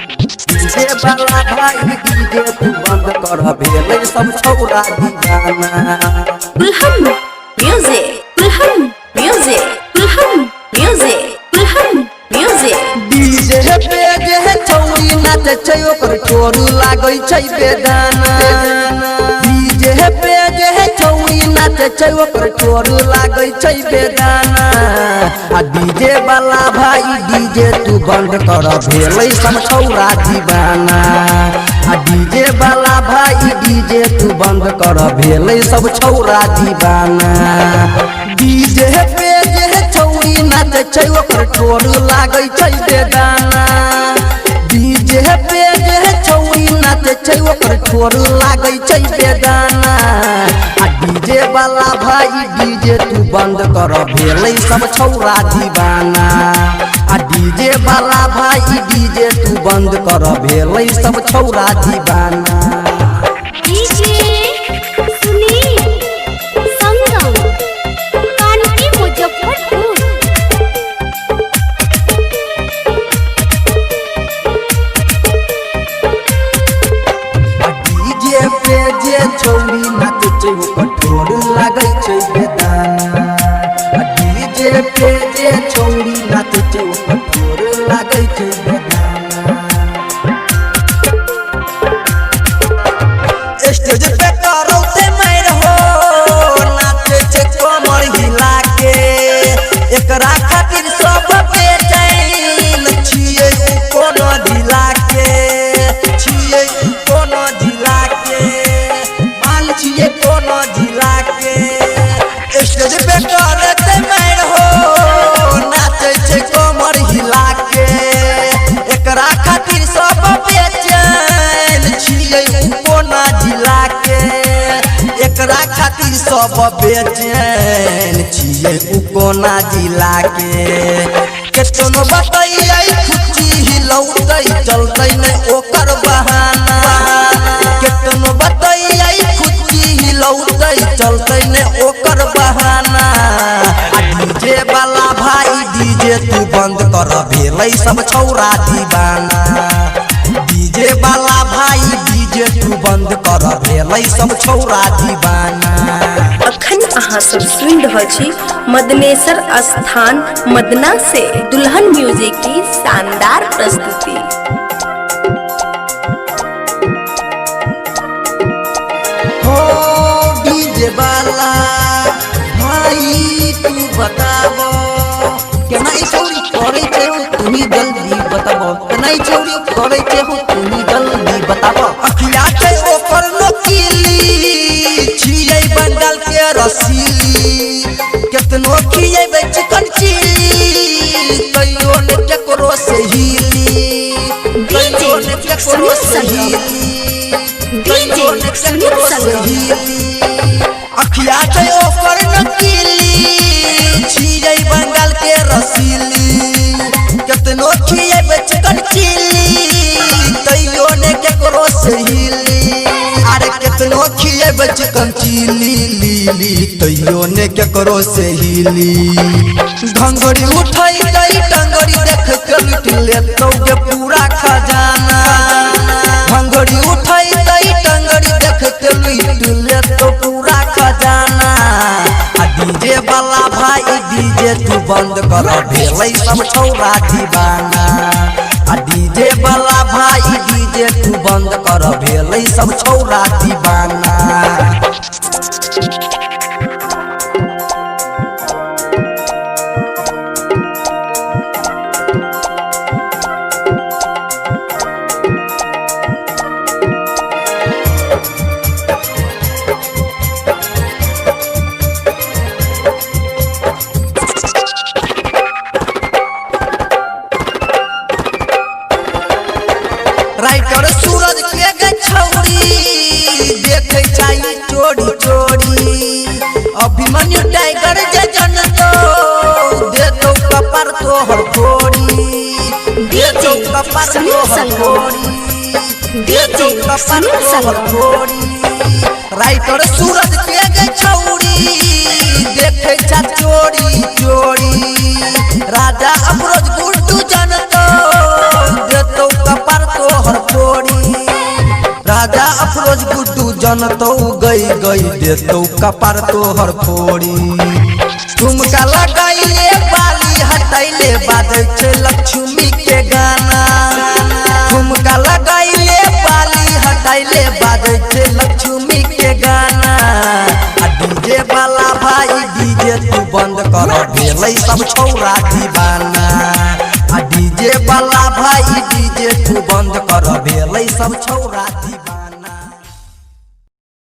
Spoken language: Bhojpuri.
वाला भाई डीजे तू बंद कर भेले सब छौरा दीवाना दुल्हन म्यूजिक दुल्हन म्यूजिक दुल्हन म्यूजिक दुल्हन म्यूजिक डीजे पे जे छौरी नाचे छै ओकर चोरू लागै छै बेदाना डीजे पे जे छौरी नाचे छै ओकर चोरू लागै छै बेदाना आ डीजे वाला भाई डीजे तू बंद कर भेले सब छौरा दीवाना आ डीजे वाला भाई डीजे तू बंद कर भेले सब छौरा दीवाना डीजे पे जे छौरी नाचे छै ओकर चोरू लागै छै बेदाना डीजे पे जे छौरी नाचे छै ओकर चोरू लागै छै बेदाना आ डीजे वाला भाई डीजे तू बंद कर भेलै सब छौरा दीवाना आ डीजे वाला भाई डीजे तू बंद कर भेलै सब छौरा दीवाना डीजे सुनील संगम कानपुर मुजफ्फरपुर डीजे पे जे छौरी नाचे छै ओकर चोरू लागै छै बेदाना डीजे पे जे छौरी नाचे छै ओकर चोरू लागै छै बेदाना स्टेज पे करौते मार हो नाचे छै कमर हिला के एकरा खातिर सब बेचैन छियै कोनो ढिला के छियै कोनो ढिला के मान छियै कोनो ढिला के स्टेज पे करौते मार हो नाचे छै कमर हिला के एकरा खातिर सब बेचैन छियै कोनो ढिला के एकरा खातिर सब बेचैन छियै कोना जिला के केतनो बतैयै खुची हिलौतै चलतै नै ओकर बहाना केतनो बतैयै खुची हिलौतै चलतै नै ओकर बहाना आ डीजे वाला भाई डीजे तू बंद कर भेलै सब छौरा दीवाना डीजे वाला भाई डीजे तू बंद कर भेलै सब छौरा दीवाना अखन अहाँ सब सुनि रहल छी मदनेश्वर स्थान मदना से दुल्हन म्यूजिक की शानदार प्रस्तुति हो डीजे वाला भाई तू बताबो केना ई छौरी करे छै तुम्ही जल्दी बताबो केना ई छौरी करे छै तुम्ही जल्दी बताबो अखिया छै ओकर नोकीली छियै बंगाल के रसीली केतनो खियेबै चिकन चिली कहियो ने केकरो से हिली कहियो ने केकरो से हिली कहियो ने केकरो से हिली अखिया छै ओकर नकीली छियै बंगाल के रसीली केतनो खियेबै चिकन चिली कहियो ने केकरो से हिली अरे केतनो खियेबै चिकन चिली लीली तैयो ने केकरो से हिली घंगड़ी उठाई गई टंगड़ी देख के लूट लेतौ के पूरा खजाना घंगड़ी उठाई गई टंगड़ी देख के लूट लेतौ पूरा खजाना आ डीजे वाला भाई डीजे तू बंद कर भेलै सब छौरा दीवाना आ डीजे वाला भाई डीजे तू बंद कर भेलै सब छौरा दीवाना राइटर सूरज के गे छौरी देखे चाहिए चोरी चोरी अभिमन्यु टाइगर जे जन तो दे तो कपर तोहर फोड़ी दे तो कपर तोहर फोड़ी दे तो कपर तोहर फोड़ी राइटर सूरज के गे छौरी संतोष गुड्डू जनतो गई गई देतो कपार तोहर फोड़ी ठुमका लगाइले बाली हटाइले बाजै छे लक्ष्मी के गाना ठुमका लगाइले बाली हटाइले बाजै छे लक्ष्मी के गाना डीजे वाला भाई डीजे तू बंद कर भेलै सब छौरा दीवाना डीजे वाला भाई डीजे तू बंद कर भेलै सब छौरा दीवाना।